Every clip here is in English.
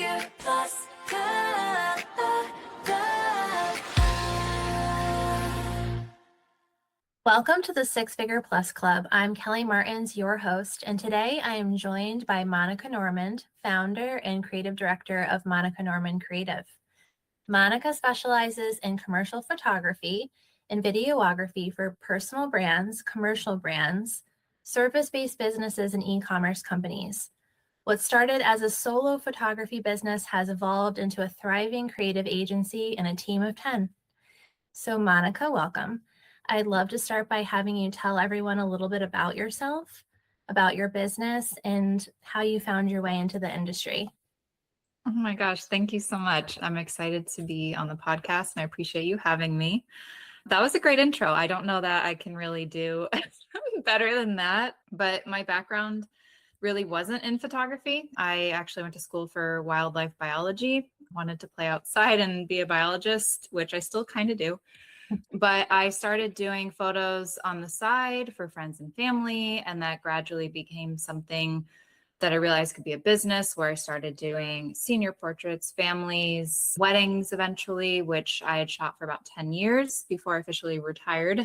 Figure Plus Club. Welcome to the Six Figure Plus Club. I'm Kelly Martins, your host, and today I am joined by Monika Normand, founder and creative director of Monika Normand Creative. Monika specializes in commercial photography and videography for personal brands, commercial brands, service-based businesses, and e-commerce companies. What started as a solo photography business has evolved into a thriving creative agency and a team of 10. So Monika, welcome. I'd love to start by having you tell everyone a little bit about yourself, about your business, and how you found your way into the industry. Oh my gosh, thank you so much. I'm excited to be on the podcast and I appreciate you having me. That was a great intro. I don't know that I can really do better than that, but my background really wasn't in photography. I actually went to school for wildlife biology, wanted to play outside and be a biologist, which I still kind of do. But I started doing photos on the side for friends and family, and that gradually became something that I realized could be a business, where I started doing senior portraits, families, weddings eventually, which I had shot for about 10 years before I officially retired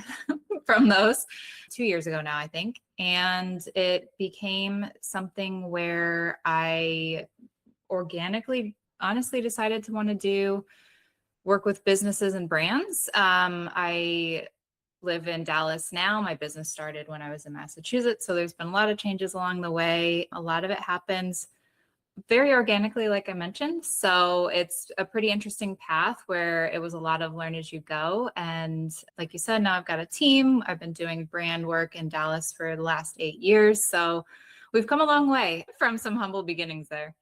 from those 2 years ago now, I think. And it became something where I organically, honestly decided to want to do work with businesses and brands. I live in Dallas now. My business started when I was in Massachusetts. So there's been a lot of changes along the way. A lot of it happens very organically, like I mentioned. So it's a pretty interesting path where it was a lot of learn as you go. And like you said, now I've got a team. I've been doing brand work in Dallas for the last 8 years. So we've come a long way from some humble beginnings there.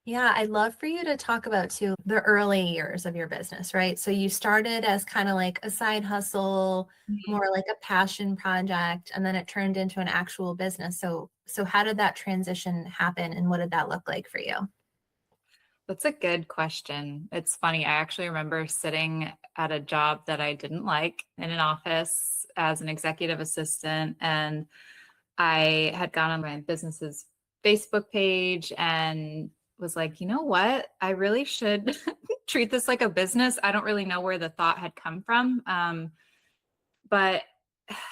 Yeah, I'd love for you to talk about too the early years of your business, right? So you started as kind of like a side hustle, more like a passion project, and then it turned into an actual business. So how did that transition happen and what did that look like for you? That's a good question. It's funny. I actually remember sitting at a job that I didn't like in an office as an executive assistant, and I had gone on my business's Facebook page and was like, you know what? I really should treat this like a business. I don't really know where the thought had come from. But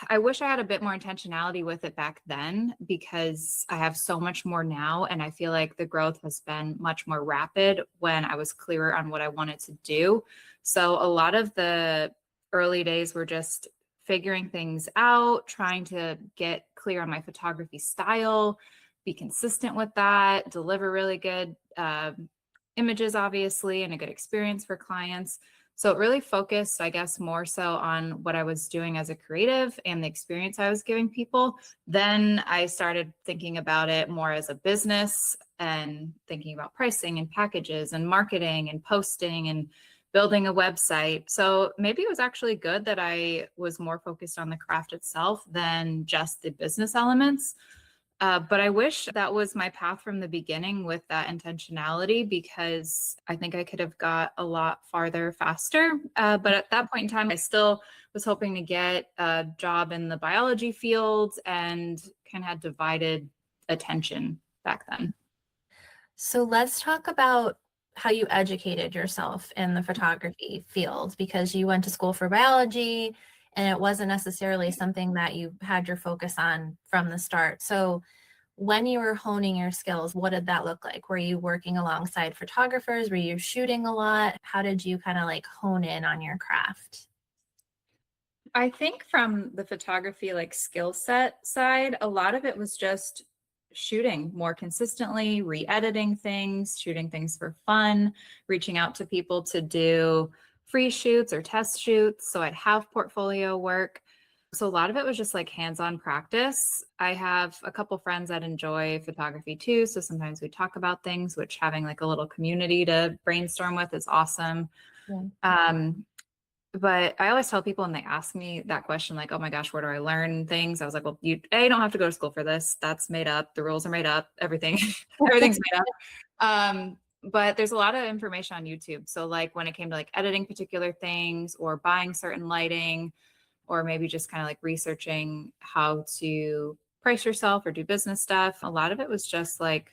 I wish I had a bit more intentionality with it back then, because I have so much more now. And I feel like the growth has been much more rapid when I was clearer on what I wanted to do. So a lot of the early days were just figuring things out, trying to get clear on my photography style, be consistent with that, deliver really good images, obviously, and a good experience for clients. So it really focused, I guess, more so on what I was doing as a creative and the experience I was giving people. Then I started thinking about it more as a business and thinking about pricing and packages and marketing and posting and building a website. So maybe it was actually good that I was more focused on the craft itself than just the business elements. But I wish that was my path from the beginning with that intentionality, because I think I could have got a lot farther faster. But at that point in time, I still was hoping to get a job in the biology field and kind of had divided attention back then. So let's talk about how you educated yourself in the photography field, because you went to school for biology and it wasn't necessarily something that you had your focus on from the start. So when you were honing your skills, what did that look like? Were you working alongside photographers? Were you shooting a lot? How did you kind of like hone in on your craft? I think from the photography like skill set side, a lot of it was just shooting more consistently, re-editing things, shooting things for fun, reaching out to people to do free shoots or test shoots. So I'd have portfolio work. So a lot of it was just like hands-on practice. I have a couple friends that enjoy photography too. So sometimes we talk about things, which having like a little community to brainstorm with is awesome. Yeah. But I always tell people when they ask me that question, like, oh my gosh, where do I learn things? I was like, well, you don't have to go to school for this. That's made up. The rules are made up. Everything's made up. But there's a lot of information on YouTube. So like when it came to like editing particular things or buying certain lighting, or maybe just kind of like researching how to price yourself or do business stuff, a lot of it was just like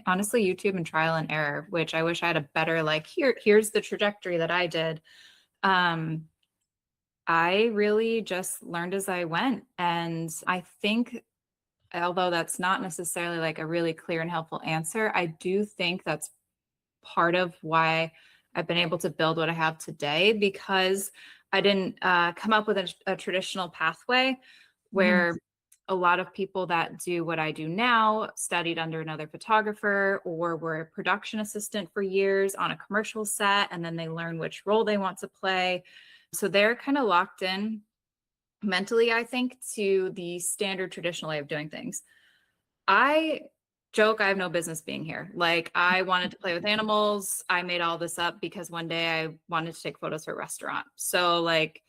honestly YouTube and trial and error, which I wish I had a better, like, here's the trajectory that I did. Um, I really just learned as I went. And I think, although that's not necessarily like a really clear and helpful answer, I do think that's part of why I've been able to build what I have today, because I didn't come up with a traditional pathway Mhm. where a lot of people that do what I do now studied under another photographer or were a production assistant for years on a commercial set, and then they learn which role they want to play. So they're kind of locked in mentally, I think, to the standard traditional way of doing things. I joke I have no business being here. Like, I wanted to play with animals. I made all this up because one day I wanted to take photos for a restaurant. So like,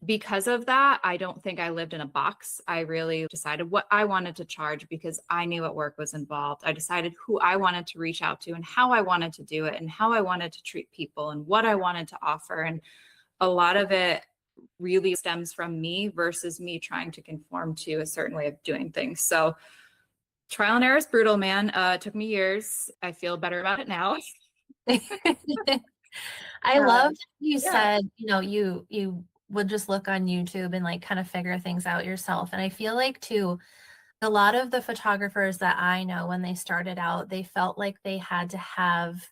because of that, I don't think I lived in a box. I really decided what I wanted to charge because I knew what work was involved. I decided who I wanted to reach out to and how I wanted to do it and how I wanted to treat people and what I wanted to offer. And a lot of it really stems from me versus me trying to conform to a certain way of doing things. So trial and error is brutal, man. It took me years. I feel better about it now. I love that you Yeah. said, you would just look on YouTube and like kind of figure things out yourself. And I feel like too, a lot of the photographers that I know when they started out, they felt like they had to have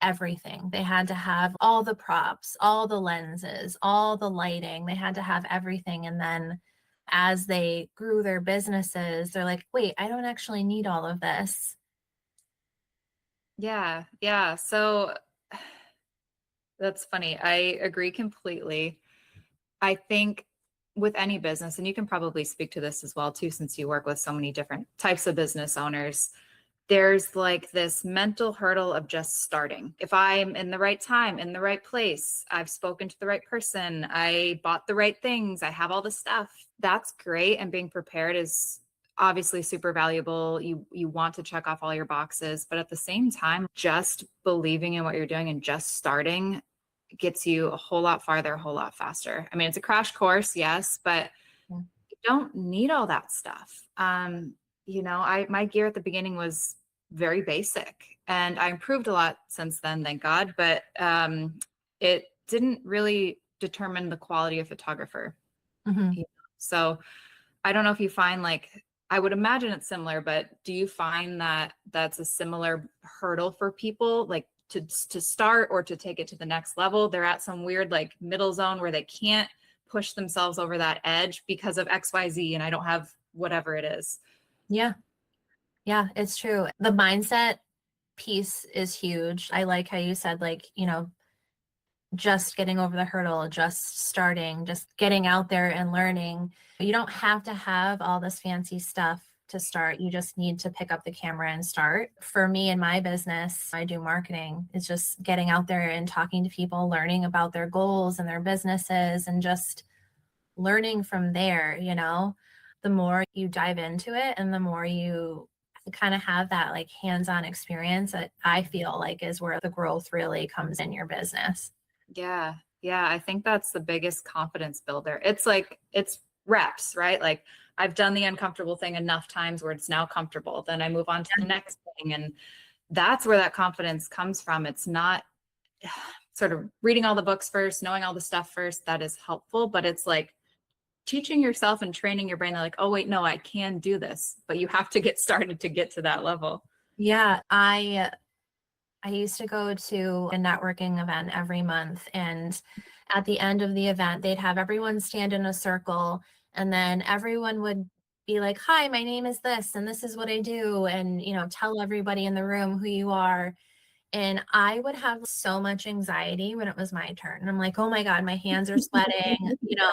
everything. They had to have all the props, all the lenses, all the lighting. They had to have everything. And then as they grew their businesses, they're like, wait, I don't actually need all of this. Yeah. Yeah. So that's funny. I agree completely. I think with any business, and you can probably speak to this as well too, since you work with so many different types of business owners, there's like this mental hurdle of just starting. If I'm in the right time, in the right place, I've spoken to the right person, I bought the right things, I have all the stuff, that's great. And being prepared is obviously super valuable. You want to check off all your boxes, but at the same time, just believing in what you're doing and just starting gets you a whole lot farther, a whole lot faster. I mean, it's a crash course, yes, but Yeah. you don't need all that stuff. My gear at the beginning was very basic, and I improved a lot since then, thank God. But it didn't really determine the quality of photographer. Mhm. you know? So I don't know if you find, like, I would imagine it's similar, but do you find that that's a similar hurdle for people, like to start or to take it to the next level? They're at some weird like middle zone where they can't push themselves over that edge because of XYZ, and I don't have whatever it is. Yeah. Yeah, it's true. The mindset piece is huge. I like how you said, like, just getting over the hurdle, just starting, just getting out there and learning. You don't have to have all this fancy stuff to start. You just need to pick up the camera and start. For me in my business, I do marketing. It's just getting out there and talking to people, learning about their goals and their businesses, and just learning from there. The more you dive into it and the more you kind of have that like hands-on experience, that I feel like is where the growth really comes in your business. Yeah. Yeah. I think that's the biggest confidence builder. It's like, it's reps, right? Like, I've done the uncomfortable thing enough times where it's now comfortable. Then I move on to the next thing. And that's where that confidence comes from. It's not sort of reading all the books first, knowing all the stuff first. That is helpful, but it's like teaching yourself and training your brain. They're like, oh, wait, no, I can do this, but you have to get started to get to that level. Yeah, I used to go to a networking event every month, and at the end of the event, they'd have everyone stand in a circle, and then everyone would be like, "Hi, my name is this, and this is what I do," and tell everybody in the room who you are. And I would have so much anxiety when it was my turn. And I'm like, "Oh my God, my hands are sweating." Yeah.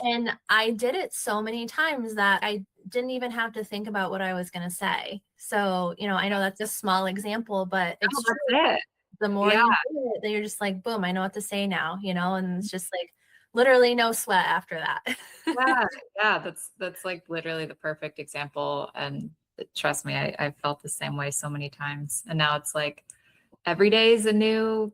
And I did it so many times that I didn't even have to think about what I was going to say. So, I know that's a small example, but Oh, it's true. that's it. The more Yeah. you do it, then you're just like, boom, I know what to say now, and it's just like literally no sweat after that. Yeah, yeah, that's like literally the perfect example. And trust me, I felt the same way so many times. And now it's like every day is a new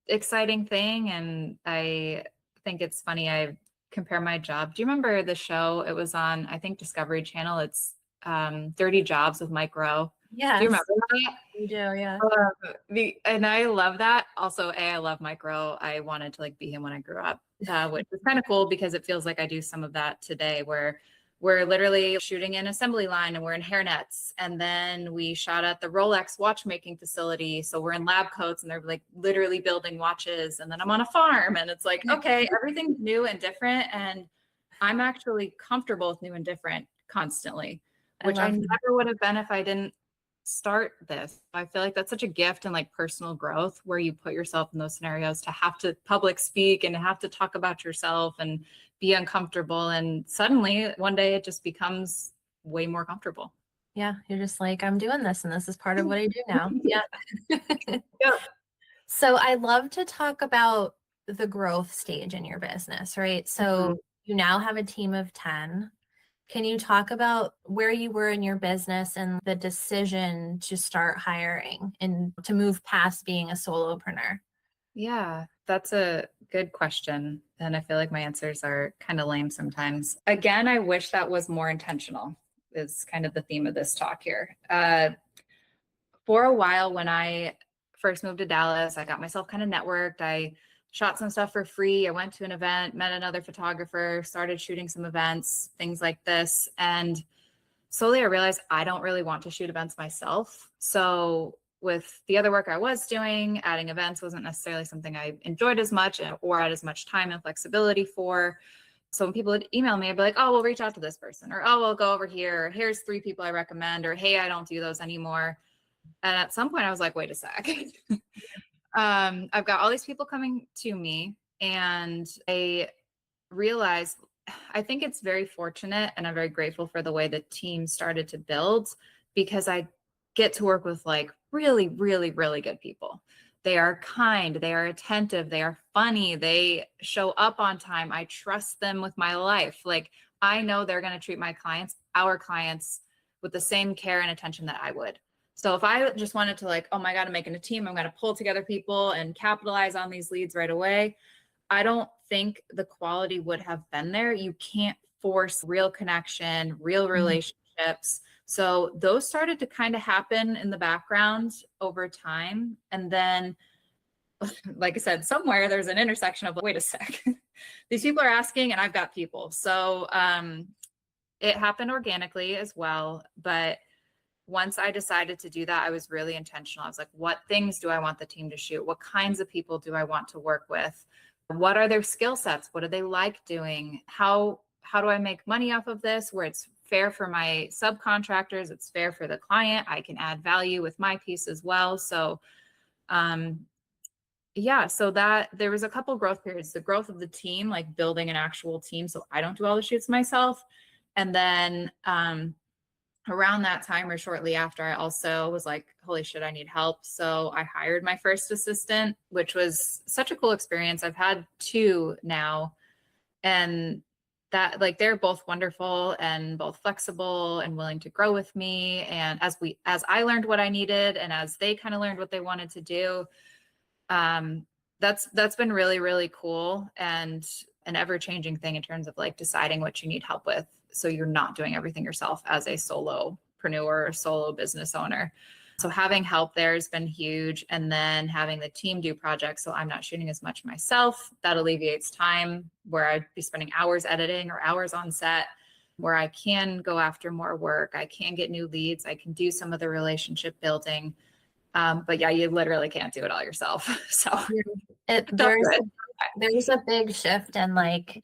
exciting thing. And I think it's funny. I compare my job. Do you remember the show? It was on, I think, Discovery Channel. It's 30 Jobs with Mike Rowe. Do you Yes, remember that? we do. Yeah. And I love that. Also, I love micro. I wanted to like be him when I grew up, which is kind of cool because it feels like I do some of that today where we're literally shooting an assembly line and we're in hairnets. And then we shot at the Rolex watchmaking facility. So we're in lab coats and they're like literally building watches. And then I'm on a farm and it's like, okay, everything's new and different. And I'm actually comfortable with new and different constantly, I which I love that. never would have been if I didn't start this. I feel like that's such a gift and like personal growth where you put yourself in those scenarios to have to public speak and have to talk about yourself and be uncomfortable. And suddenly one day it just becomes way more comfortable. Yeah, you're just like, I'm doing this and this is part of what I do now. Yeah. Yep. So I love to talk about the growth stage in your business, right? Mhm. So you now have a team of 10. Can you talk about where you were in your business and the decision to start hiring and to move past being a solopreneur? Yeah, that's a good question. And I feel like my answers are kind of lame sometimes. Again, I wish that was more intentional, is kind of the theme of this talk here. For a while, when I first moved to Dallas, I got myself kind of networked. I shot some stuff for free. I went to an event, met another photographer, started shooting some events, things like this. And slowly I realized I don't really want to shoot events myself. So with the other work I was doing, adding events wasn't necessarily something I enjoyed as much or had as much time and flexibility for. So when people would email me, I'd be like, oh, we'll reach out to this person, or oh, we'll go over here. Or, here's 3 people I recommend, or hey, I don't do those anymore. And at some point I was like, wait a sec. I've got all these people coming to me and I realized I think it's very fortunate and I'm very grateful for the way the team started to build because I get to work with like really, really, really good people. They are kind, they are attentive, they are funny, they show up on time. I trust them with my life. Like I know they're going to treat my clients, our clients, with the same care and attention that I would. So if I just wanted to like, oh my God, I'm making a team, I'm going to pull together people and capitalize on these leads right away, I don't think the quality would have been there. You can't force real connection, real relationships. So those started to kind of happen in the background over time. And then, like I said, somewhere there's an intersection of, wait a sec, these people are asking and I've got people. So it happened organically as well. But once I decided to do that, I was really intentional. I was like, what things do I want the team to shoot? What kinds of people do I want to work with? What are their skill sets? What do they like doing? How do I make money off of this where it's fair for my subcontractors, it's fair for the client, I can add value with my piece as well. So yeah, so that there was a couple growth periods, the growth of the team, like building an actual team so I don't do all the shoots myself. And then around that time or shortly after, I also was like, holy shit, I need help. So I hired my first assistant, which was such a cool experience. I've had 2 now, and that like they're both wonderful and both flexible and willing to grow with me. And as I learned what I needed and as they kind of learned what they wanted to do, um, that's been really, really cool and an ever-changing thing in terms of like deciding what you need help with. So you're not doing everything yourself as a solopreneur or solo business owner. So having help there has been huge. And then having the team do projects. So I'm not shooting as much myself. That alleviates time where I'd be spending hours editing or hours on set, where I can go after more work. I can get new leads. I can do some of the relationship building. But yeah, you literally can't do it all yourself. So don't do it. There's a big shift in like,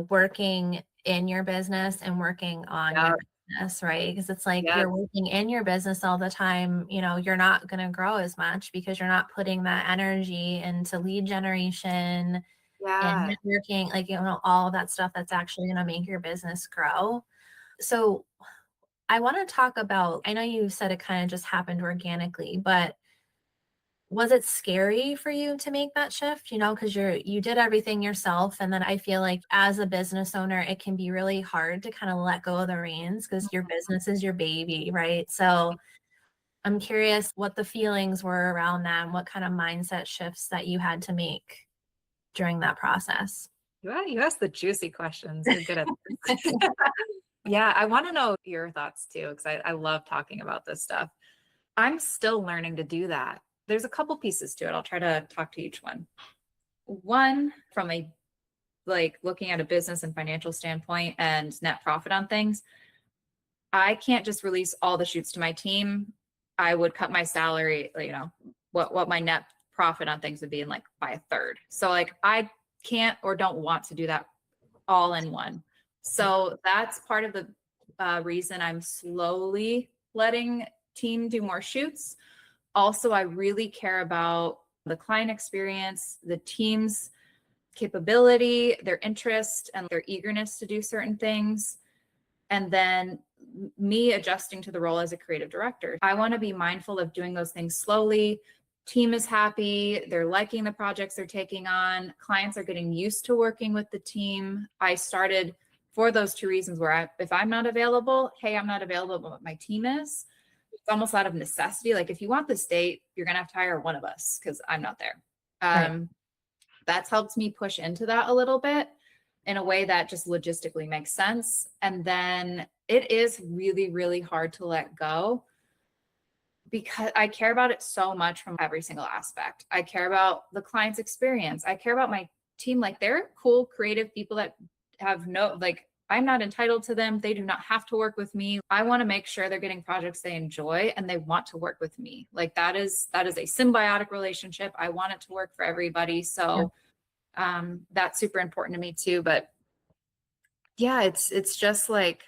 working in your business and working on Yeah. your business, right? Because it's like Yes. you're working in your business all the time, you're not going to grow as much because you're not putting that energy into lead generation and Yeah. networking, like, all of that stuff that's actually going to make your business grow. So I want to talk about, I know you said it kind of just happened organically, but was it scary for you to make that shift? Because you did everything yourself. And then I feel like as a business owner, it can be really hard to kind of let go of the reins because your business is your baby, right? So I'm curious what the feelings were around that and what kind of mindset shifts that you had to make during that process. You asked the juicy questions. You're good at this. Yeah, I want to know your thoughts too, because I love talking about this stuff. I'm still learning to do that. There's a couple pieces to it. I'll try to talk to each one. One, from a like looking at a business and financial standpoint and net profit on things, I can't just release all the shoots to my team. I would cut my salary, what my net profit on things would be in like by a third. So like I can't or don't want to do that all in one. So that's part of the reason I'm slowly letting team do more shoots. Also, I really care about the client experience, the team's capability, their interest, and their eagerness to do certain things. And then me adjusting to the role as a creative director. I want to be mindful of doing those things slowly. Team is happy. They're liking the projects they're taking on. Clients are getting used to working with the team. I started for those two reasons where if I'm not available, hey, I'm not available, but my team is. It's almost out of necessity. Like if you want this date, you're going to have to hire one of us because I'm not there. Right. That's helped me push into that a little bit in a way that just logistically makes sense. And then it is really, really hard to let go because I care about it so much from every single aspect. I care about the client's experience. I care about my team. Like they're cool, creative people that have I'm not entitled to them. They do not have to work with me. I want to make sure they're getting projects they enjoy and they want to work with me. Like that is a symbiotic relationship. I want it to work for everybody. So that's super important to me too. But yeah, it's just like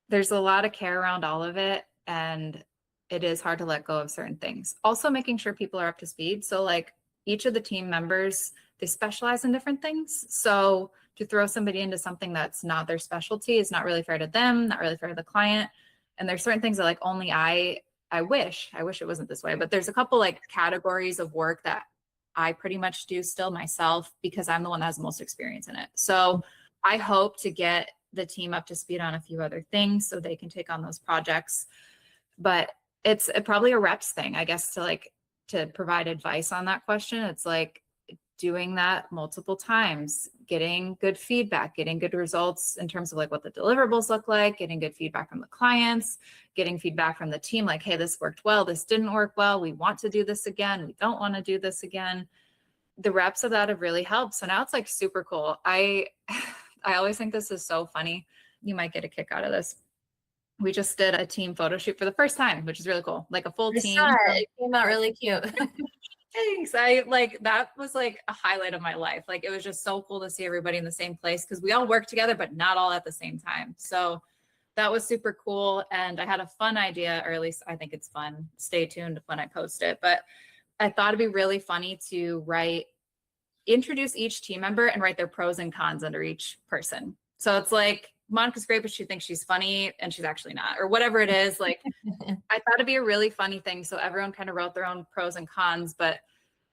there's a lot of care around all of it, and it is hard to let go of certain things. Also making sure people are up to speed. So like each of the team members, they specialize in different things. So to throw somebody into something that's not their specialty is not really fair to them, not really fair to the client. And there's certain things that like only I wish it wasn't this way, but there's a couple like categories of work that I pretty much do still myself because I'm the one that has the most experience in it. So I hope to get the team up to speed on a few other things so they can take on those projects. But it's probably a reps thing, I guess, to provide advice on that question. It's like doing that multiple times, getting good feedback, getting good results in terms of like what the deliverables look like, getting good feedback from the clients, getting feedback from the team, like, hey, this worked well, this didn't work well, we want to do this again, we don't want to do this again. The reps of that have really helped. So now it's like super cool. I always think this is so funny. You might get a kick out of this. We just did a team photo shoot for the first time, which is really cool. Like a full team. It came out really cute. Thanks. That was like a highlight of my life. Like it was just so cool to see everybody in the same place because we all work together, but not all at the same time. So that was super cool. And I had a fun idea, or at least I think it's fun. Stay tuned when I post it. But I thought it'd be really funny to introduce each team member and write their pros and cons under each person. So it's like, Monika's great, but she thinks she's funny and she's actually not, or whatever it is. Like, I thought it'd be a really funny thing. So everyone kind of wrote their own pros and cons, but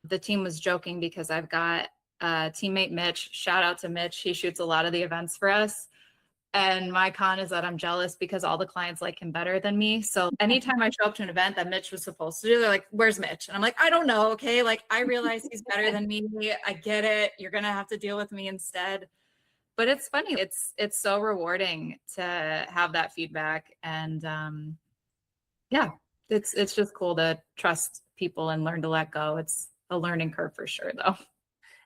the team was joking because I've got teammate Mitch, shout out to Mitch. He shoots a lot of the events for us. And my con is that I'm jealous because all the clients like him better than me. So anytime I show up to an event that Mitch was supposed to do, they're like, where's Mitch? And I'm like, I don't know. Okay. Like, I realize he's better than me. I get it. You're going to have to deal with me instead. But it's funny. It's so rewarding to have that feedback. And yeah, it's just cool to trust people and learn to let go. It's a learning curve for sure, though.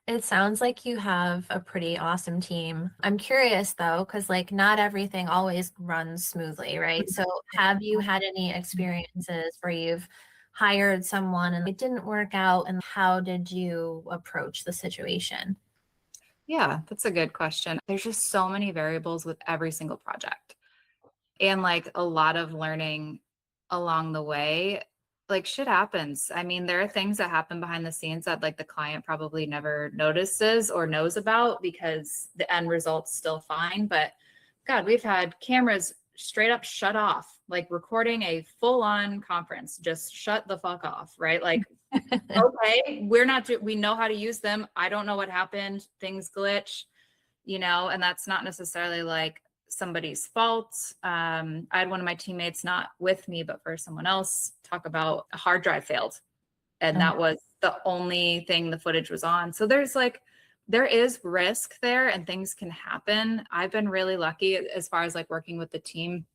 It sounds like you have a pretty awesome team. I'm curious though, because like not everything always runs smoothly, right? So have you had any experiences where you've hired someone and it didn't work out, and how did you approach the situation? Yeah, that's a good question. There's just so many variables with every single project and like a lot of learning along the way. Like shit happens. I mean, there are things that happen behind the scenes that like the client probably never notices or knows about because the end result's still fine. But God, we've had cameras straight up shut off, like recording a full-on conference, just shut the fuck off, right? Like, okay, we know how to use them. I don't know what happened. Things glitch, and that's not necessarily like somebody's fault. I had one of my teammates, not with me, but for someone else, talk about a hard drive failed. And that was the only thing the footage was on. So there is risk there and things can happen. I've been really lucky as far as like working with the team.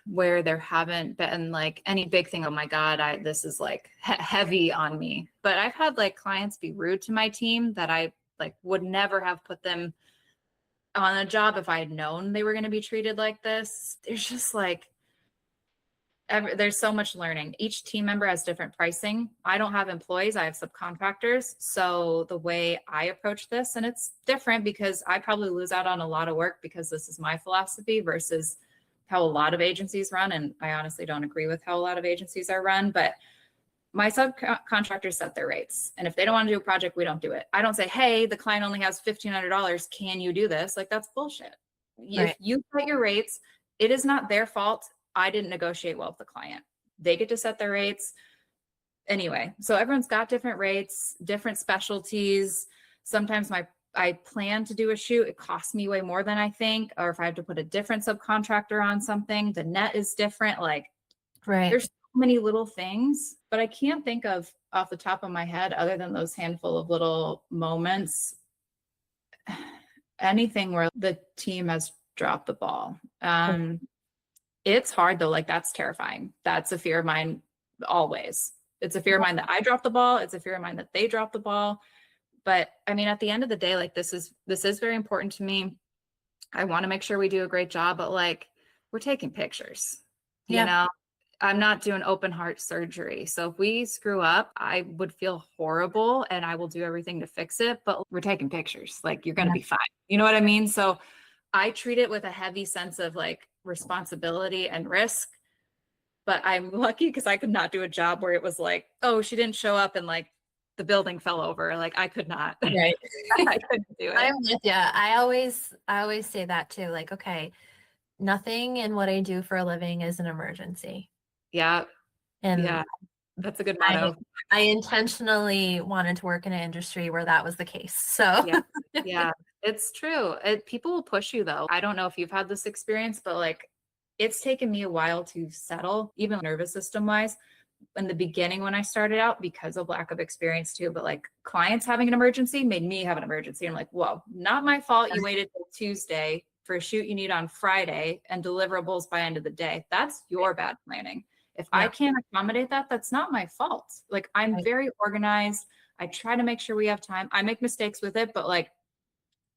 where there haven't been like any big thing. Oh my God, this is like heavy on me. But I've had like clients be rude to my team that I like would never have put them on a job if I had known they were going to be treated like this. There's just like, there's so much learning. Each team member has different pricing. I don't have employees, I have subcontractors. So the way I approach this, and it's different because I probably lose out on a lot of work because this is my philosophy versus how a lot of agencies run. And I honestly don't agree with how a lot of agencies are run, but my subcontractors set their rates. And if they don't want to do a project, we don't do it. I don't say, hey, the client only has $1,500. Can you do this? Like, that's bullshit. Right. If you set your rates, it is not their fault. I didn't negotiate well with the client. They get to set their rates. Anyway, so everyone's got different rates, different specialties. Sometimes I plan to do a shoot, it costs me way more than I think. Or if I have to put a different subcontractor on something, the net is different. Like, Right. there's so many little things, but I can't think of off the top of my head, other than those handful of little moments, anything where the team has dropped the ball. It's hard though. Like, that's terrifying. That's a fear of mine always. It's a fear of mine that I drop the ball. It's a fear of mine that they drop the ball. But I mean, at the end of the day, like, this is very important to me. I want to make sure we do a great job, but like, we're taking pictures, you know, I'm not doing open heart surgery. So if we screw up, I would feel horrible and I will do everything to fix it, but we're taking pictures. Like, you're going to be fine. You know what I mean? So I treat it with a heavy sense of like responsibility and risk, but I'm lucky because I could not do a job where it was like, oh, she didn't show up and like the building fell over. Like, I could not. Right. I couldn't do it. I'm with you. I always say that too. Like, okay, nothing in what I do for a living is an emergency. Yeah. And yeah. That's a good motto. I intentionally wanted to work in an industry where that was the case. So yeah, it's true. People will push you though. I don't know if you've had this experience, but like, it's taken me a while to settle, even nervous system wise. In the beginning, when I started out, because of lack of experience too, but like, clients having an emergency made me have an emergency. I'm like, whoa, not my fault. You waited till Tuesday for a shoot you need on Friday and deliverables by end of the day. That's your bad planning. If I can't accommodate that, that's not my fault. Like, I'm very organized. I try to make sure we have time. I make mistakes with it, but like,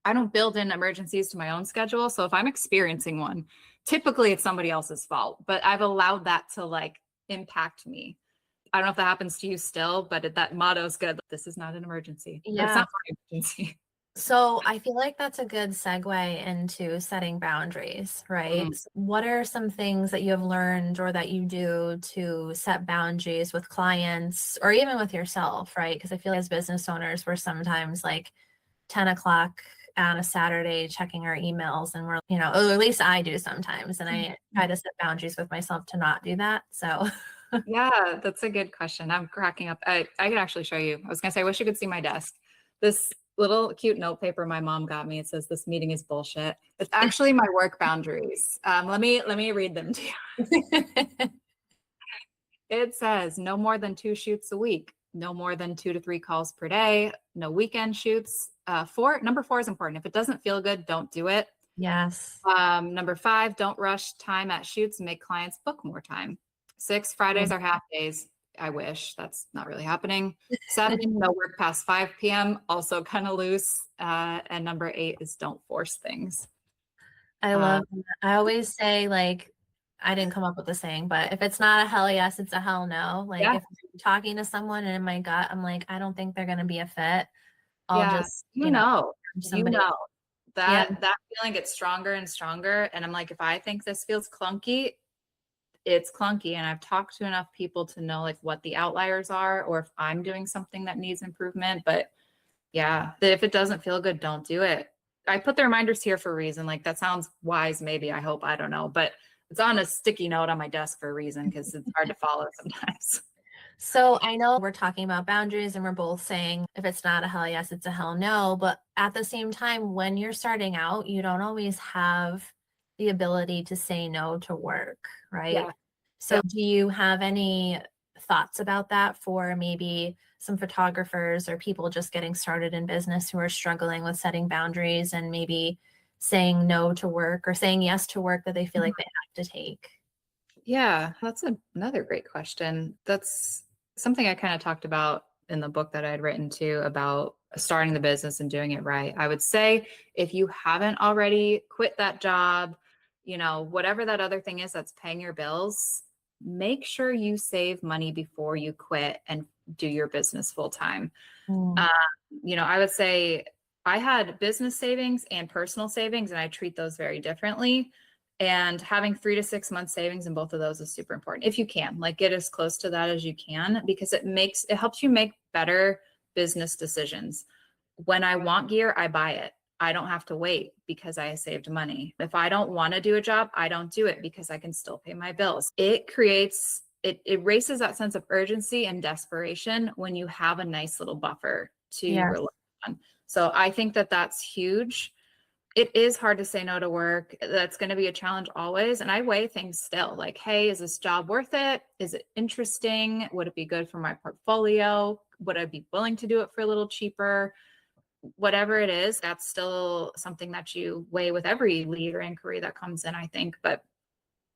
I don't build in emergencies to my own schedule. So if I'm experiencing one, typically it's somebody else's fault, but I've allowed that to like impact me. I don't know if that happens to you still, but that motto is good. This is not an emergency. Yeah. That's not an emergency. So I feel like that's a good segue into setting boundaries, right? What are some things that you have learned or that you do to set boundaries with clients or even with yourself, right? Because I feel like as business owners, we're sometimes like 10 o'clock on a Saturday checking our emails and we're, you know, or at least I do sometimes. And I try to set boundaries with myself to not do that. So yeah, that's a good question. I'm cracking up. I could actually show you. I was gonna say, I wish you could see my desk. This little cute note paper my mom got me. It says, "This meeting is bullshit." It's actually my work boundaries. Let me read them to you. It says, no more than 2 shoots a week, no more than 2 to 3 calls per day, no weekend shoots. Number 4 is important. If it doesn't feel good, don't do it. Yes. Number 5, don't rush time at shoots and make clients book more time. 6, Fridays are half days. I wish that's not really happening. 7, no work past 5 p.m. Also kind of loose. And number 8 is don't force things. I love that. I always say, like, I didn't come up with the saying, but if it's not a hell yes, it's a hell no. Like, if I'm talking to someone and in my gut, I'm like, I don't think they're going to be a fit. I'll just, that feeling gets stronger and stronger. And I'm like, if I think this feels clunky, it's clunky. And I've talked to enough people to know like what the outliers are, or if I'm doing something that needs improvement. But yeah, if it doesn't feel good, don't do it. I put the reminders here for a reason. Like, that sounds wise, maybe, I hope, I don't know, but it's on a sticky note on my desk for a reason, because it's hard to follow sometimes. So I know we're talking about boundaries and we're both saying if it's not a hell yes, it's a hell no. But at the same time, when you're starting out, you don't always have the ability to say no to work, right? Yeah. So do you have any thoughts about that for maybe some photographers or people just getting started in business who are struggling with setting boundaries and maybe saying no to work or saying yes to work that they feel like they have to take? Yeah, that's another great question. That's something I kind of talked about in the book that I'd written too about starting the business and doing it right. I would say if you haven't already quit that job, whatever that other thing is that's paying your bills, make sure you save money before you quit and do your business full time. Mm. Um, I would say I had business savings and personal savings, and I treat those very differently. And having 3 to 6 months savings in both of those is super important. If you can, like, get as close to that as you can, because it helps you make better business decisions. When I want gear, I buy it. I don't have to wait because I saved money. If I don't want to do a job, I don't do it because I can still pay my bills. It erases that sense of urgency and desperation when you have a nice little buffer to Yes. rely on. So I think that that's huge. It is hard to say no to work. That's going to be a challenge always. And I weigh things still like, hey, is this job worth it? Is it interesting? Would it be good for my portfolio? Would I be willing to do it for a little cheaper? Whatever it is, that's still something that you weigh with every lead or inquiry that comes in, I think. But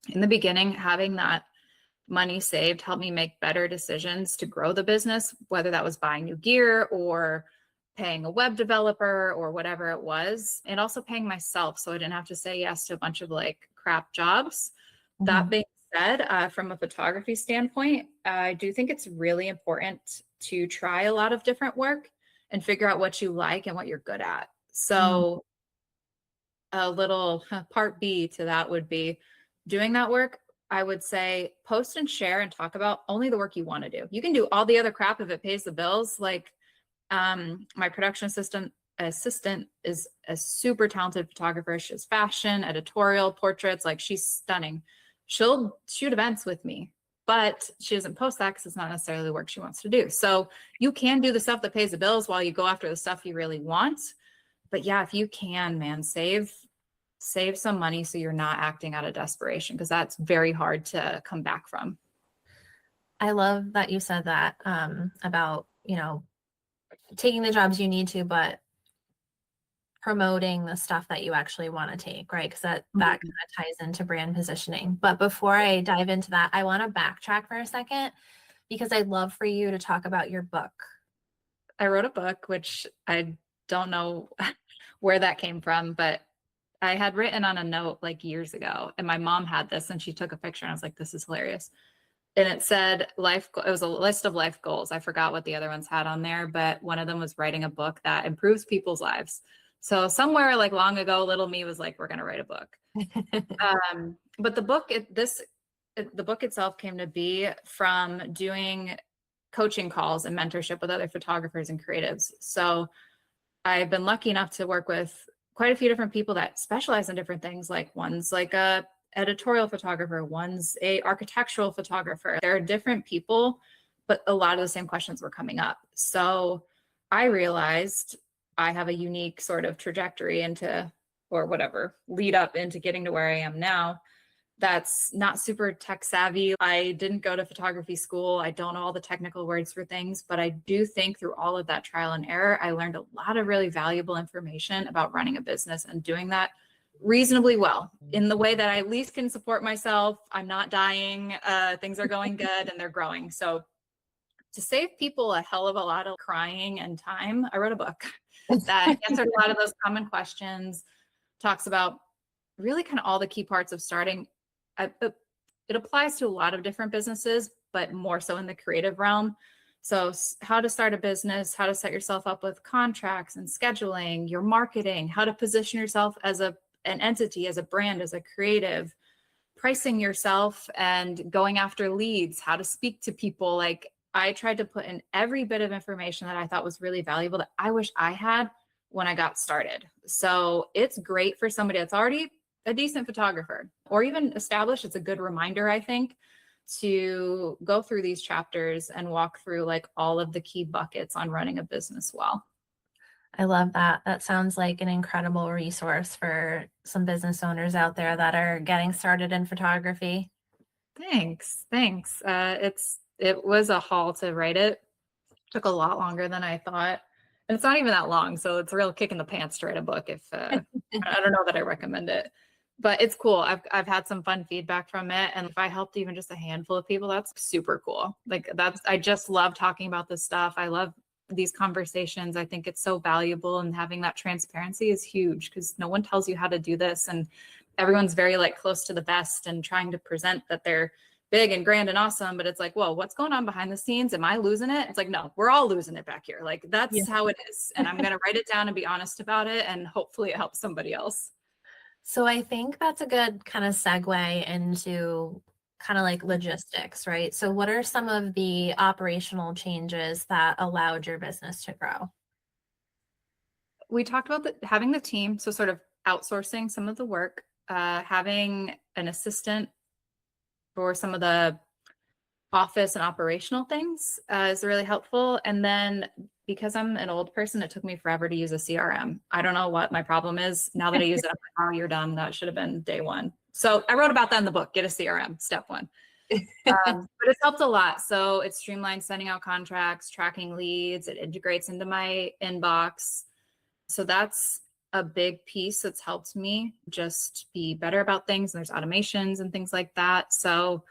in the beginning, having that money saved helped me make better decisions to grow the business, whether that was buying new gear or paying a web developer or whatever it was, and also paying myself so I didn't have to say yes to a bunch of like crap jobs. That Mhm. being said, from a photography standpoint, I do think it's really important to try a lot of different work and figure out what you like and what you're good at. Mm. So a little part B to that would be doing that work. I would say post and share and talk about only the work you want to do. You can do all the other crap if it pays the bills. Like my production assistant is a super talented photographer. She has fashion, editorial, portraits. Like, she's stunning. She'll shoot events with me, but she doesn't post that because it's not necessarily the work she wants to do. So you can do the stuff that pays the bills while you go after the stuff you really want. But yeah, if you can, man, save some money so you're not acting out of desperation, because that's very hard to come back from. I love that you said that about, taking the jobs you need to, but promoting the stuff that you actually want to take, right? Because that kind of ties into brand positioning. But before I dive into that, I want to backtrack for a second because I'd love for you to talk about your book. I wrote a book, which I don't know where that came from, but I had written on a note like years ago, and my mom had this and she took a picture and I was like, this is hilarious. And it said it was a list of life goals. I forgot what the other ones had on there, but one of them was writing a book that improves people's lives. So somewhere like long ago, little me was like, we're going to write a book. But the book itself came to be from doing coaching calls and mentorship with other photographers and creatives. So I've been lucky enough to work with quite a few different people that specialize in different things. Like, one's like a editorial photographer, one's a architectural photographer. There are different people, but a lot of the same questions were coming up. So I realized I have a unique sort of trajectory into, or whatever, lead up into getting to where I am now. That's not super tech savvy. I didn't go to photography school. I don't know all the technical words for things, but I do think through all of that trial and error, I learned a lot of really valuable information about running a business and doing that reasonably well in the way that I at least can support myself. I'm not dying. Things are going good and they're growing. So to save people a hell of a lot of crying and time, I wrote a book that answered a lot of those common questions, talks about really kind of all the key parts of starting. It applies to a lot of different businesses, but more so in the creative realm. So how to start a business, how to set yourself up with contracts and scheduling, your marketing, how to position yourself as an entity, as a brand, as a creative, pricing yourself and going after leads, how to speak to people. Like, I tried to put in every bit of information that I thought was really valuable that I wish I had when I got started. So it's great for somebody that's already a decent photographer or even established. It's a good reminder, I think, to go through these chapters and walk through like all of the key buckets on running a business well. I love that. That sounds like an incredible resource for some business owners out there that are getting started in photography. Thanks. It was a haul to write it. Took a lot longer than I thought. And it's not even that long. So it's a real kick in the pants to write a book if I don't know that I recommend it. But it's cool. I've had some fun feedback from it. And if I helped even just a handful of people, that's super cool. Like I just love talking about this stuff. I love these conversations. I think it's so valuable, and having that transparency is huge because no one tells you how to do this. And everyone's very like close to the best and trying to present that they're big and grand and awesome. But it's like, whoa, what's going on behind the scenes? Am I losing it? It's like, no, we're all losing it back here. Like that's how it is. And I'm going to write it down and be honest about it. And hopefully it helps somebody else. So I think that's a good kind of segue into kind of like logistics, right? So what are some of the operational changes that allowed your business to grow? We talked about having the team, so sort of outsourcing some of the work, having an assistant for some of the office and operational things is really helpful. And then because I'm an old person, it took me forever to use a CRM. I don't know what my problem is. Now that I use it, I'm like, oh, you're done. That should have been day one. So I wrote about that in the book, get a CRM, step one. But it's helped a lot. So it streamlines sending out contracts, tracking leads. It integrates into my inbox. So that's a big piece that's helped me just be better about things. And there's automations and things like that. So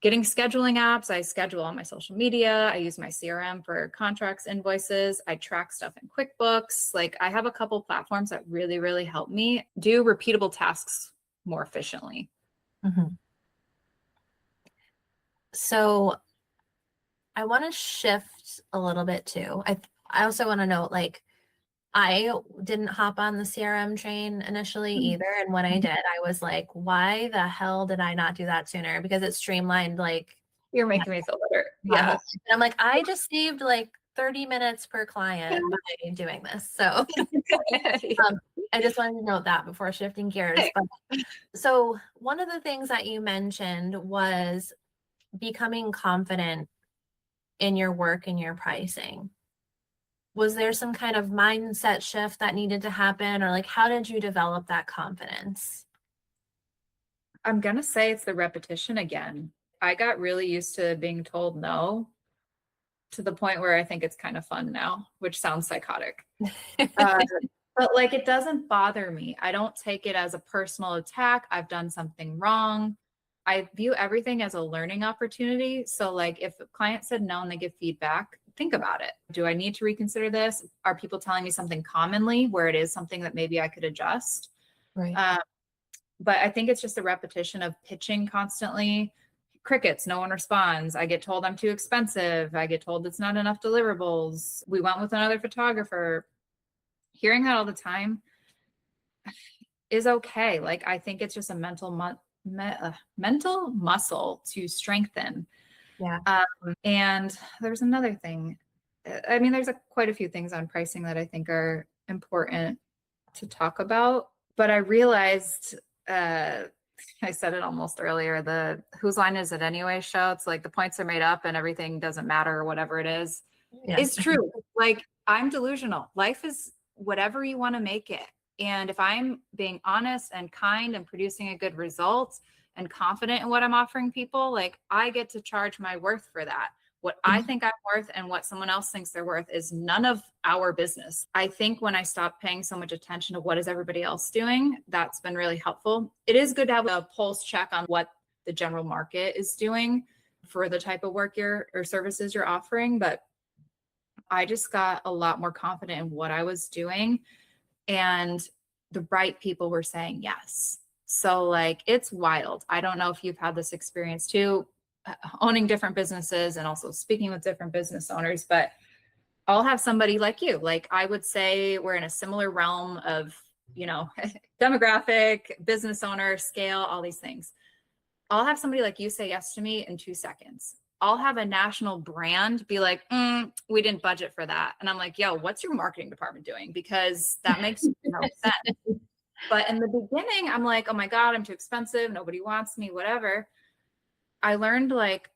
getting scheduling apps, I schedule on my social media. I use my CRM for contracts, invoices. I track stuff in QuickBooks. Like I have a couple platforms that really, really help me do repeatable tasks more efficiently. Mm-hmm. So I want to shift a little bit too. I also want to note, like, I didn't hop on the CRM train initially either. And when I did, I was like, why the hell did I not do that sooner? Because it streamlined like You're making me feel better. my Yeah. whole thing. And I'm like, I just saved like 30 minutes per client by doing this. So I just wanted to note that before shifting gears. But so one of the things that you mentioned was becoming confident in your work and your pricing. Was there some kind of mindset shift that needed to happen, or like how did you develop that confidence? I'm going to say it's the repetition again. I got really used to being told no to the point where I think it's kind of fun now, which sounds psychotic. But like it doesn't bother me. I don't take it as a personal attack. I've done something wrong. I view everything as a learning opportunity. So like if a client said no and they give feedback, think about it. Do I need to reconsider this? Are people telling me something commonly where it is something that maybe I could adjust? Right. But I think it's just a repetition of pitching constantly. Crickets, no one responds. I get told I'm too expensive. I get told it's not enough deliverables. We went with another photographer. Hearing that all the time is okay. Like I think it's just a mental muscle to strengthen. Yeah. And there's another thing. I mean, there's quite a few things on pricing that I think are important to talk about. But I realized, I said it almost earlier, the Whose Line Is It Anyway show. It's like the points are made up and everything doesn't matter or whatever it is. Yes. It's true. Like I'm delusional. Life is whatever you want to make it. And if I'm being honest and kind and producing a good result and confident in what I'm offering people, like I get to charge my worth for that. What I think I'm worth and what someone else thinks they're worth is none of our business. I think when I stopped paying so much attention to what is everybody else doing, that's been really helpful. It is good to have a pulse check on what the general market is doing for the type of work or services you're offering. But I just got a lot more confident in what I was doing, and the right people were saying yes. So like, it's wild. I don't know if you've had this experience too, owning different businesses and also speaking with different business owners, but I'll have somebody like you. Like I would say we're in a similar realm of, demographic, business owner, scale, all these things. I'll have somebody like you say yes to me in 2 seconds. I'll have a national brand be like, we didn't budget for that. And I'm like, yo, what's your marketing department doing? Because that makes no sense. But in the beginning, I'm like, oh my God, I'm too expensive. Nobody wants me, whatever. I learned like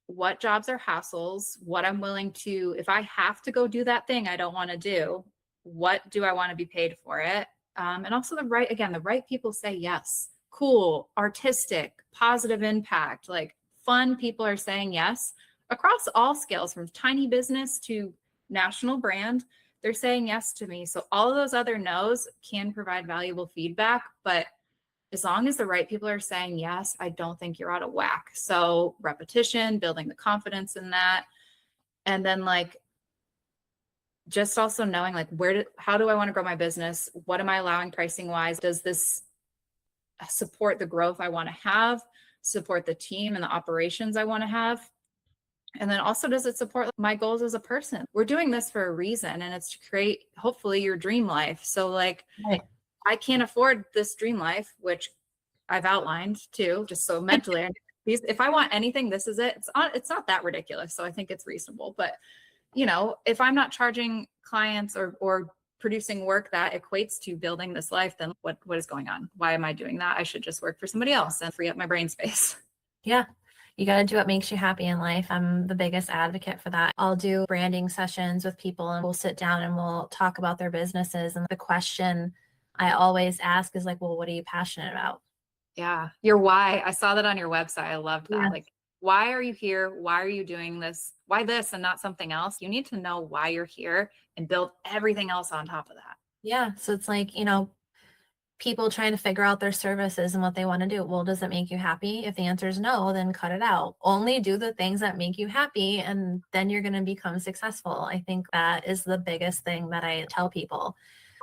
what jobs are hassles, what I'm willing to, if I have to go do that thing I don't want to do, what do I want to be paid for it? And also the right people say yes. Cool, artistic, positive impact, like fun people are saying yes across all scales, from tiny business to national brand. They're saying yes to me. So all of those other no's can provide valuable feedback, but as long as the right people are saying yes, I don't think you're out of whack. So repetition, building the confidence in that. And then like, just also knowing like how do I want to grow my business? What am I allowing pricing wise? Does this support the growth I want to have, support the team and the operations I want to have? And then also, does it support my goals as a person? We're doing this for a reason, and it's to create hopefully your dream life. So like, Right. I can't afford this dream life, which I've outlined too, just so mentally, if I want anything, this is it. It's not that ridiculous. So I think it's reasonable, but you know, if I'm not charging clients or producing work that equates to building this life, then what is going on? Why am I doing that? I should just work for somebody else and free up my brain space. Yeah. You got to do what makes you happy in life. I'm the biggest advocate for that. I'll do branding sessions with people and we'll sit down and we'll talk about their businesses. And the question I always ask is like, well, what are you passionate about? Yeah. Your why. I saw that on your website. I loved that. Yeah. Like, why are you here? Why are you doing this? Why this and not something else? You need to know why you're here and build everything else on top of that. Yeah. So it's like, you know, people trying to figure out their services and what they want to do. Well, does it make you happy? If the answer is no, then cut it out. Only do the things that make you happy, and then you're going to become successful. I think that is the biggest thing that I tell people.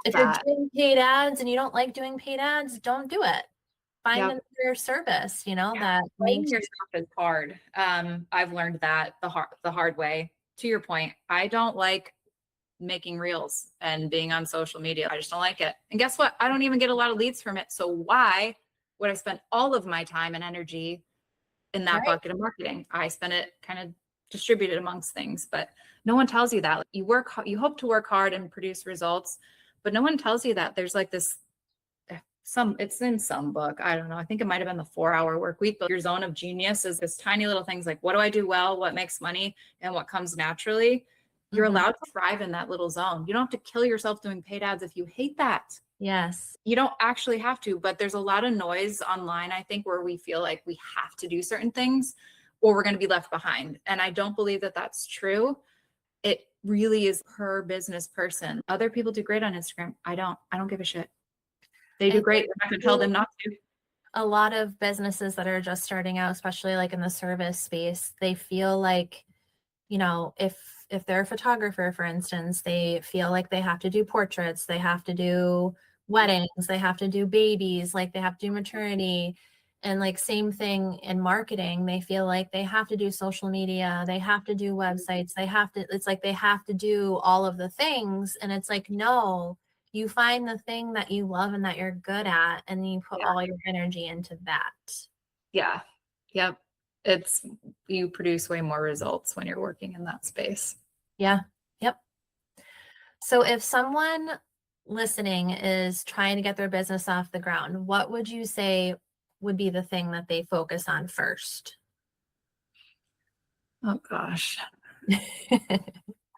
If you're doing paid ads and you don't like doing paid ads, don't do it. Find another service, you know, that makes yourself is hard. I've learned that the hard way. To your point, I don't like making reels and being on social media. I just don't like it. And guess what? I don't even get a lot of leads from it. So why would I spend all of my time and energy in that bucket of marketing? I spend it kind of distributed amongst things, but no one tells you that. You hope to work hard and produce results, but no one tells you that there's like this, it's in some book. I don't know. I think it might've been the 4-Hour Work Week, but your zone of genius is this tiny little things like, what do I do well? What makes money and what comes naturally? You're allowed to thrive in that little zone. You don't have to kill yourself doing paid ads if you hate that. Yes. You don't actually have to, but there's a lot of noise online, I think, where we feel like we have to do certain things or we're going to be left behind. And I don't believe that that's true. It really is per business person. Other people do great on Instagram. I don't give a shit. They do great. We're not going to tell them not to. A lot of businesses that are just starting out, especially like in the service space, they feel like, you know, if they're a photographer, for instance, they feel like they have to do portraits, they have to do weddings, they have to do babies, like they have to do maternity. And like same thing in marketing, they feel like they have to do social media, they have to do websites, it's like they have to do all of the things. And it's like, no, you find the thing that you love and that you're good at, and you put all your energy into that. Yeah. Yep. You produce way more results when you're working in that space. Yeah. Yep. So if someone listening is trying to get their business off the ground, what would you say would be the thing that they focus on first? Oh gosh.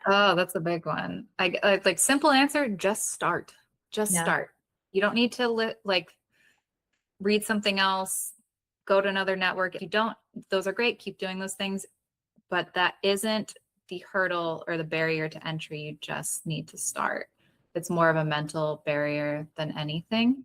Oh, that's a big one. I like simple answer, just start. Just start. You don't need to read something else, go to another network. If you don't, those are great. Keep doing those things. But that isn't the hurdle or the barrier to entry. You just need to start. It's more of a mental barrier than anything.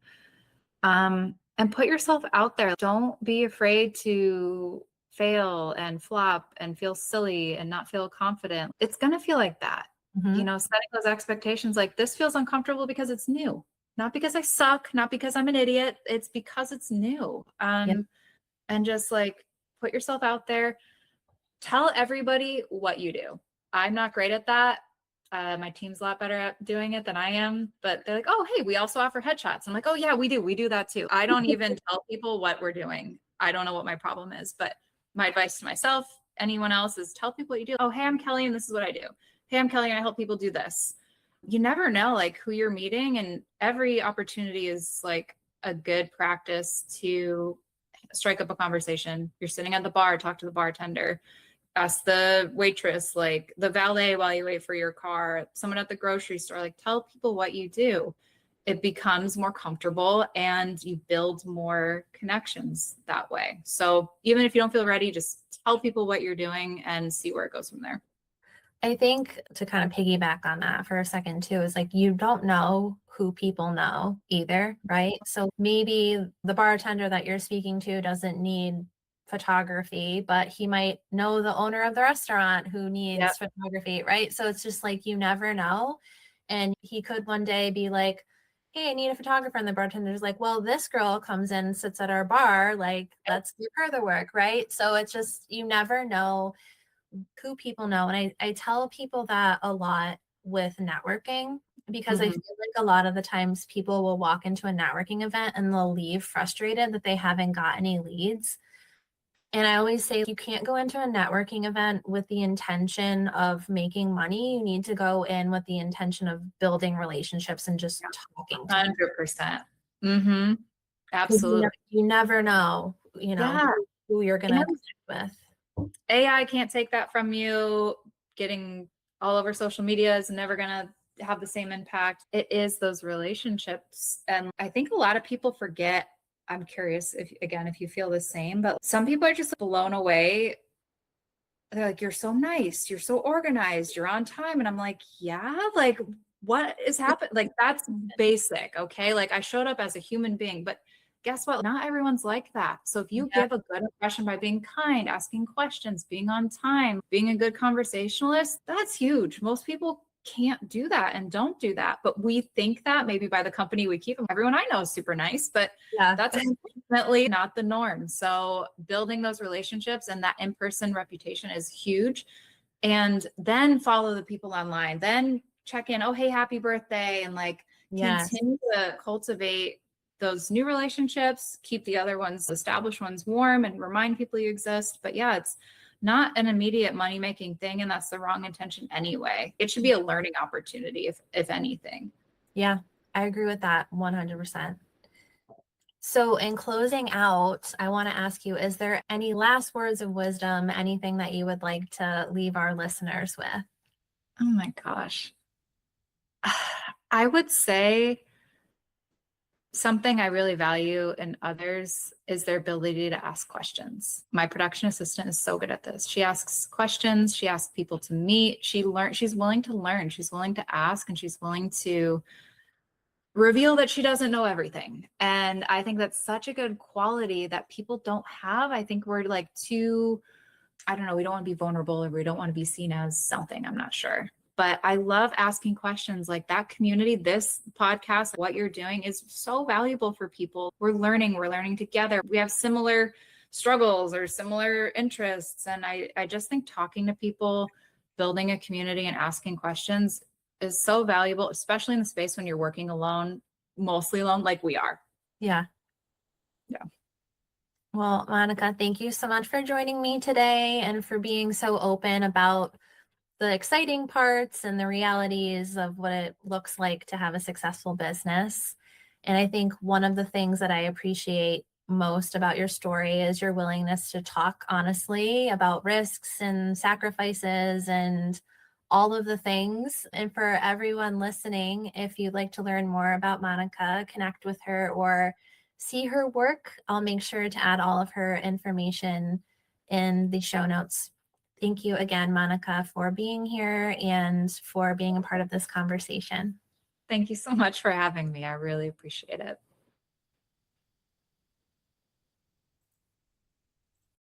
And put yourself out there. Don't be afraid to fail and flop and feel silly and not feel confident. It's going to feel like that. You know, setting those expectations like this feels uncomfortable because it's new, not because I suck, not because I'm an idiot. It's because it's new. And just like put yourself out there. Tell everybody what you do. I'm not great at that. My team's a lot better at doing it than I am, but they're like, oh, hey, we also offer headshots. I'm like, oh yeah, we do that too. I don't even tell people what we're doing. I don't know what my problem is, but my advice to myself, anyone else, is tell people what you do. Oh, hey, I'm Kelly and this is what I do. Hey, I'm Kelly and I help people do this. You never know like who you're meeting, and every opportunity is like a good practice to strike up a conversation. You're sitting at the bar, talk to the bartender. Ask the waitress, like the valet while you wait for your car, someone at the grocery store, like tell people what you do. It becomes more comfortable and you build more connections that way. So even if you don't feel ready, just tell people what you're doing and see where it goes from there. I think to kind of piggyback on that for a second too, is like you don't know who people know either, right? So maybe the bartender that you're speaking to doesn't need photography, but he might know the owner of the restaurant who Yep. needs photography, right? So it's just like you never know. And he could one day be like, hey, I need a photographer. And the bartender's like, well, this girl comes in and sits at our bar. Like, let's give her the work, right? So it's just, you never know who people know. And I tell people that a lot with networking because I Mhm. feel like a lot of the times people will walk into a networking event and they'll leave frustrated that they haven't got any leads. And I always say you can't go into a networking event with the intention of making money. You need to go in with the intention of building relationships and just talking to people. 100%. Mm-hmm. 'Cause Absolutely. you never know, Yeah. who you're going to And connect with. AI can't take that from you. Getting all over social media is never going to have the same impact. It is those relationships. And I think a lot of people forget. I'm curious if, again, if you feel the same, but some people are just blown away. They're like, you're so nice, you're so organized, you're on time. And I'm like, yeah, like what is happening? Like that's basic. Okay. Like I showed up as a human being, but guess what? Not everyone's like that. So if you Yeah. give a good impression by being kind, asking questions, being on time, being a good conversationalist, that's huge. Most people can't do that and don't do that. But we think that maybe by the company we keep them, everyone I know is super nice, but Yeah. that's definitely not the norm. So building those relationships and that in-person reputation is huge. And then follow the people online, then check in, oh, hey, happy birthday. And like Yes. continue to cultivate those new relationships, keep the other ones, established ones warm and remind people you exist. But yeah, it's not an immediate money-making thing. And that's the wrong intention anyway. It should be a learning opportunity, if anything. Yeah, I agree with that 100%. So, in closing out, I want to ask you, is there any last words of wisdom, anything that you would like to leave our listeners with? Oh my gosh. I would say something I really value in others is their ability to ask questions. My production assistant is so good at this. She asks questions, she asks people to meet, she's willing to learn, she's willing to ask, and she's willing to reveal that she doesn't know everything. And I think that's such a good quality that people don't have. I think we're like too, I don't know, we don't want to be vulnerable or we don't want to be seen as something, I'm not sure. But I love asking questions like that community. This podcast, what you're doing is so valuable for people. We're learning together. We have similar struggles or similar interests. And I just think talking to people, building a community and asking questions is so valuable, especially in the space when you're working alone, mostly alone, like we are. Yeah. Yeah. Well, Monica, thank you so much for joining me today and for being so open about the exciting parts and the realities of what it looks like to have a successful business. And I think one of the things that I appreciate most about your story is your willingness to talk honestly about risks and sacrifices and all of the things. And for everyone listening, if you'd like to learn more about Monica, connect with her or see her work, I'll make sure to add all of her information in the show notes. Thank you again, Monica, for being here and for being a part of this conversation. Thank you so much for having me. I really appreciate it.